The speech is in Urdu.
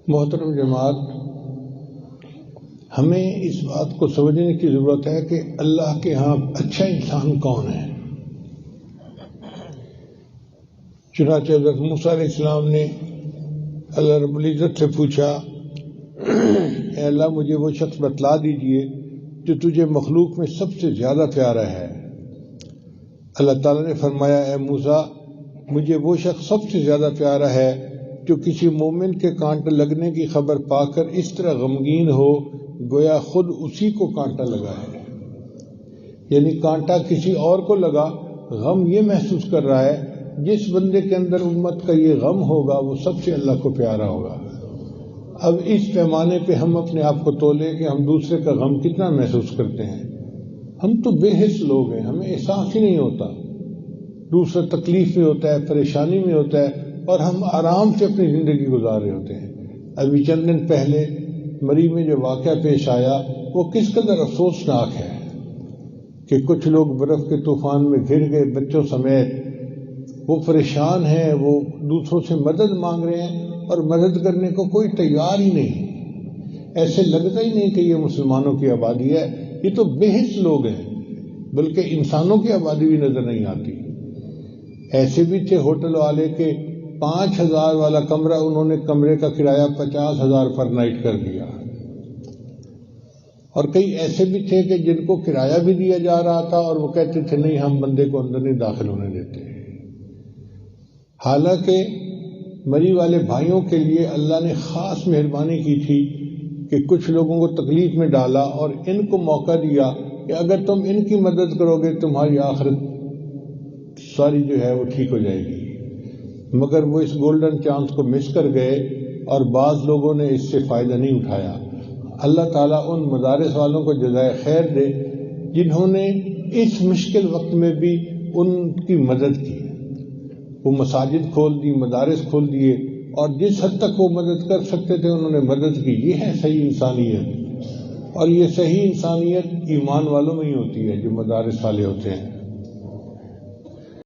محترم جماعت، ہمیں اس بات کو سمجھنے کی ضرورت ہے کہ اللہ کے ہاں اچھا انسان کون ہے۔ چنانچہ حضرت موسیٰ علیہ السلام نے اللہ رب العزت سے پوچھا، اے اللہ مجھے وہ شخص بتلا دیجئے جو تجھے مخلوق میں سب سے زیادہ پیارا ہے۔ اللہ تعالیٰ نے فرمایا، اے موسیٰ مجھے وہ شخص سب سے زیادہ پیارا ہے جو کسی مومن کے کانٹا لگنے کی خبر پا کر اس طرح غمگین ہو گویا خود اسی کو کانٹا لگا ہے، یعنی کانٹا کسی اور کو لگا، غم یہ محسوس کر رہا ہے۔ جس بندے کے اندر امت کا یہ غم ہوگا وہ سب سے اللہ کو پیارا ہوگا۔ اب اس پیمانے پہ ہم اپنے آپ کو تولیں کہ ہم دوسرے کا غم کتنا محسوس کرتے ہیں۔ ہم تو بے حس لوگ ہیں، ہمیں احساس ہی نہیں ہوتا، دوسرا تکلیف میں ہوتا ہے، پریشانی میں ہوتا ہے، اور ہم آرام سے اپنی زندگی گزار رہے ہوتے ہیں۔ ابھی چند دن پہلے مری میں جو واقعہ پیش آیا وہ کس قدر افسوسناک ہے کہ کچھ لوگ برف کے طوفان میں گر گئے بچوں سمیت، وہ پریشان ہیں، وہ دوسروں سے مدد مانگ رہے ہیں اور مدد کرنے کو کوئی تیار ہی نہیں۔ ایسے لگتا ہی نہیں کہ یہ مسلمانوں کی آبادی ہے، یہ تو بے حس لوگ ہیں، بلکہ انسانوں کی آبادی بھی نظر نہیں آتی۔ ایسے بھی تھے ہوٹل والے کے 5,000 والا کمرہ انہوں نے کمرے کا کرایہ 50,000 پر نائٹ کر دیا، اور کئی ایسے بھی تھے کہ جن کو کرایہ بھی دیا جا رہا تھا اور وہ کہتے تھے نہیں ہم بندے کو اندر نہیں داخل ہونے دیتے۔ حالانکہ مری والے بھائیوں کے لیے اللہ نے خاص مہربانی کی تھی کہ کچھ لوگوں کو تکلیف میں ڈالا اور ان کو موقع دیا کہ اگر تم ان کی مدد کرو گے تمہاری آخرت ساری جو ہے وہ ٹھیک ہو جائے گی۔ مگر وہ اس گولڈن چانس کو مس کر گئے اور بعض لوگوں نے اس سے فائدہ نہیں اٹھایا۔ اللہ تعالیٰ ان مدارس والوں کو جزائے خیر دے جنہوں نے اس مشکل وقت میں بھی ان کی مدد کی۔ وہ مساجد کھول دی، مدارس کھول دیے، اور جس حد تک وہ مدد کر سکتے تھے انہوں نے مدد کی۔ یہ ہے صحیح انسانیت، اور یہ صحیح انسانیت ایمان والوں میں ہی ہوتی ہے جو مدارس والے ہوتے ہیں۔